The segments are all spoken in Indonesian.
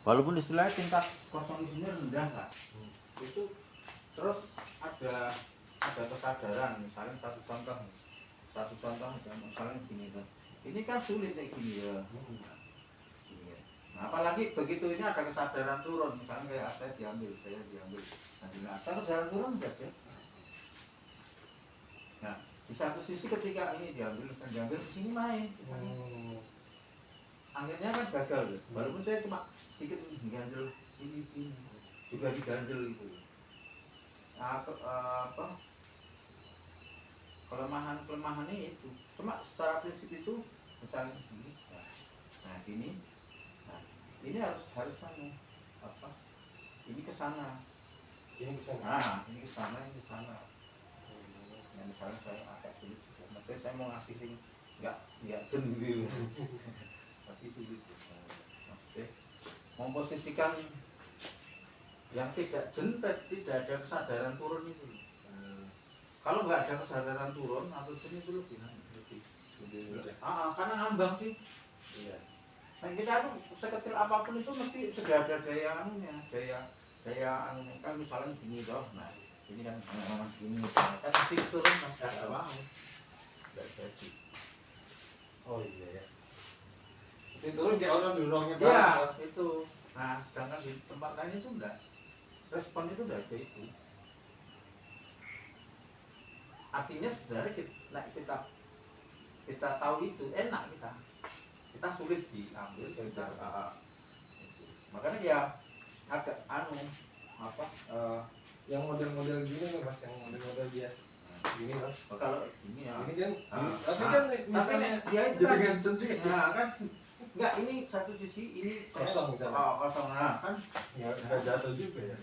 Walaupun istilahnya tingkat kosong isinya rendah lah. Itu terus ada kesadaran, misalnya satu contoh misalnya gini tuh. Ini kan sulit kayak gini ya. Nah, apalagi begitu ini ada kesadaran turun, misalnya kayak saya diambil. Nah, ada kesadaran turun enggak sih? Nah, di satu sisi ketika ini diambil di sini main. Akhirnya kan gagal ya. Walaupun saya cuma sedikit mengganjel sini juga diganjel itu. Nah, kelemahannya itu cuma secara prinsip itu misalnya gini. Nah, ini harus apa? Ini ke sana. Nah, ini ke sana. Yang misalnya saya agak sulit, maksudnya saya mau ngasih sing enggak jen gitu. Tapi sulit. Maksudnya memposisikan yang tidak jen, tidak ada kesadaran turun itu. Kalau nggak ada kesadaran turun atau sini itu lebih karena ngambang sih. Iya. Nah, kita tuh sekecil apapun itu mesti sudah ada daya anunya, kan misalnya gini toh. Nah, ini kan gini. Kan mesti turun kan enggak mau. Enggak jadi. Oh iya ya. Itu turun kayak orang dorongnya banget. Iya, itu. Nah, sedangkan di tempat lain itu enggak. Respon itu enggak ada itu. Artinya sebenarnya kita tahu itu enak kita sulit diambil makanya ya agak yang model-model gini nih mas, yang model-model dia gini mas. Kalau ini ya ini kan tapi kan misalnya dia itu jadi kan ganceng juga. Nah kan enggak, ini satu sisi ini kosong kan. Kosong. Nah kan enggak jatuh juga ya.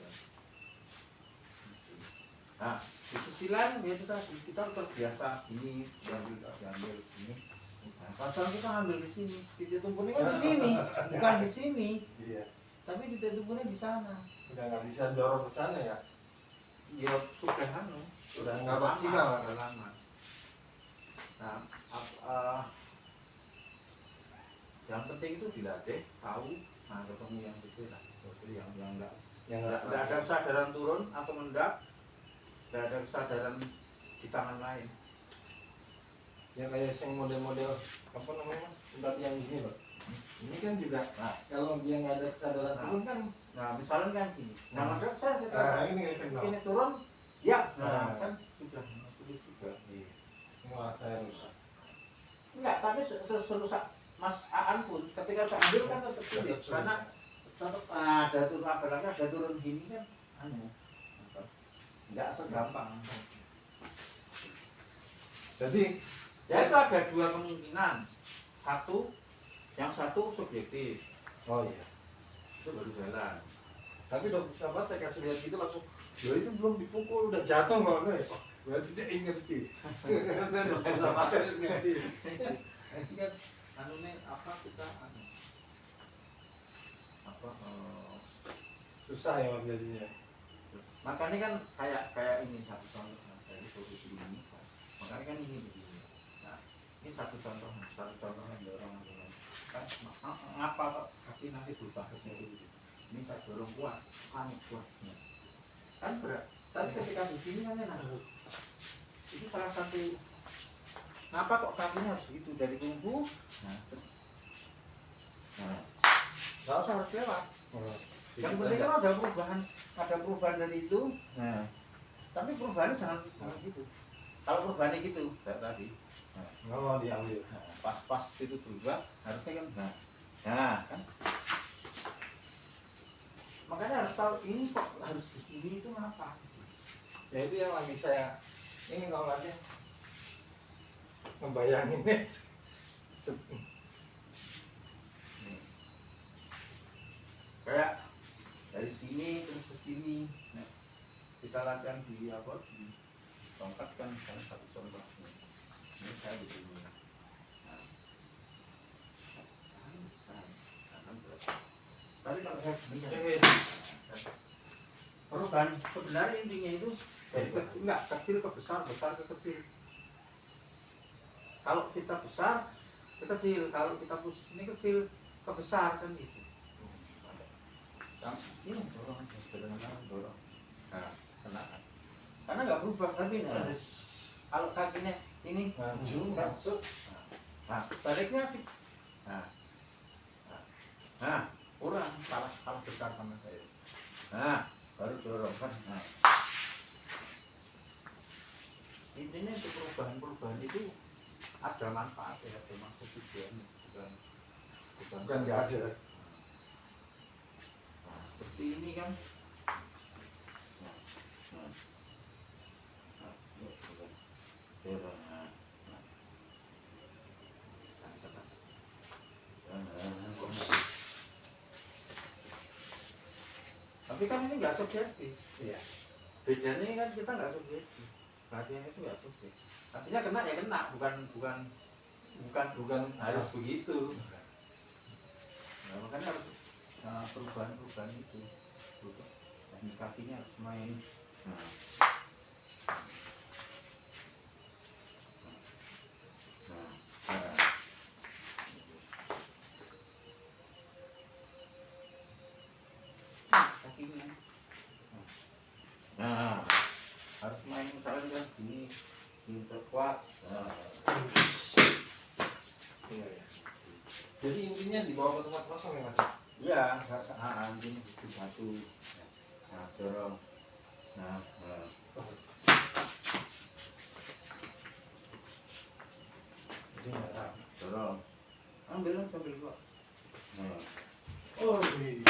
Nah di sisi lain ya kita terbiasa ini diambil ini. Nah, pasal kita ambil di sini, titik tumpunya kan di sini, bukan di sini. Iya. Tapi titik tumpunya di sana. Udah nggak bisa dorong ke sana ya? Ya sudah nggak maksimal lama. Nah, yang penting itu dilatih, tahu, nah ketemu yang itu lah, yang nggak ada kesadaran turun atau mendak. Tidak ada kesadaran di tangan lain. Ya kayak yang model-model apa namanya mas? Tempat yang ini loh. Ini kan juga. Nah, kalau dia nggak ada kesadaran turun kan. Nah misalnya kan gini. Nah maka ini turun. Ya. Nah kan sudah juga. Wah saya rusak. Enggak, tapi serusak Mas Aan pun ketika saya ambil kan tetap sulit karena tetap ada turun apalagi ada turun sini kan. Enggak segampang. Jadi ya itu ada dua kemungkinan. Yang satu subjektif. Oh iya. Itu baru jalan. Tapi dokter sahabat saya kasih lihat gitu langsung, ya itu belum dipukul udah jatuh nggak ya? Berarti dia ingat sih. Dokter sahabat harus ngerti. Ini kan kita susah ya mas jadinya. Makanya kan kayak ini satu contoh dari posisi ini. Makanya kan ini begini. Nah, ini satu contoh yang dorong kan ngapa kok kaki nanti berubah ke sini. Ini saya dorong kuat, kuatnya. Kan berat. Tapi ketika di sini kan enak. Itu salah satu. Ngapa kok kakinya harus itu dari bumbu? Nah, terus. Nah, nggak usah harus lewat. Yang penting kan ada perubahan dari itu. Nah, tapi perubahannya jangan gitu. Kalau perubahannya gitu, kayak tadi. Nah, diambil. Pas itu berubah, harusnya kan kan. Makanya harus tahu ini kok harus begini itu kenapa. Ya itu yang lagi saya ini kalau lagi ngebayangin nih. Kayak dari sini terus ke sini. Nah, kita latihan di tongkat kan satu contoh. Ini saya di sini. Tapi kalau saya perubahan sebenarnya intinya itu dari kecil ke besar ke kecil. Kalau kita besar ke kecil, kalau kita posisi ini kecil ke besar kan gitu. berubah lagi. Nah, kalau kakinya ini maju masuk. nah baliknya sih. Nah, nah kurang salah besar sama saya. Nah baru dorong kan. Nah, intinya untuk perubahan itu ada manfaat ya, termasuk tujuan Bukan nggak ada. Nah, seperti ini kan. Tapi kan ini nggak subjektif. Iya. Bedanya kan kita nggak subjektif. Latihan itu nggak subjektif. Artinya kena ya kena, bukan harus begitu. Nah, makanya harus perubahan itu. Teknik kakinya harus main. Kakinya. Nah, harus main misalnya kan gini kuat. Iya, iya. Jadi intinya dibawa ke tempat kosong ya Mas? Iya, anjing itu satu. Nah, dorong. Nah. Jadi nggak tahu. Dorong. Ambil sambil gua. Nah. Oh ini.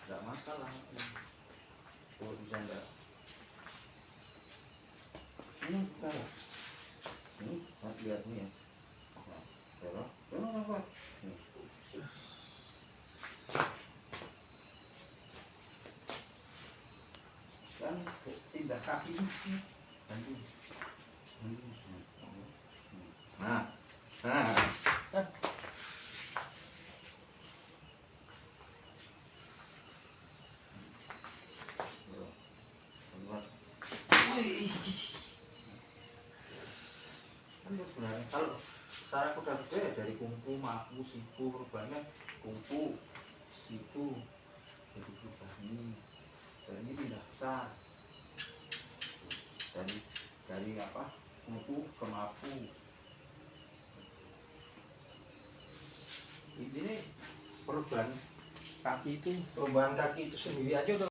Enggak masalah. Oh, bisa enggak? Ini sekarang. Ini, lihat nih ya. Nah, dorong. Dorong apa? Nih. Kan tindak kaki ini. Nah. Nah. Kan. Sebenarnya kalau secara kuda-kuda ya dari kungfu, maku, siku, perubahannya kungfu, siku, jadi berubah ini, dan ini pindah besar, dari apa, kungfu ke maku. Ini perubahan kaki itu Perubahan kaki itu sendiri aja udah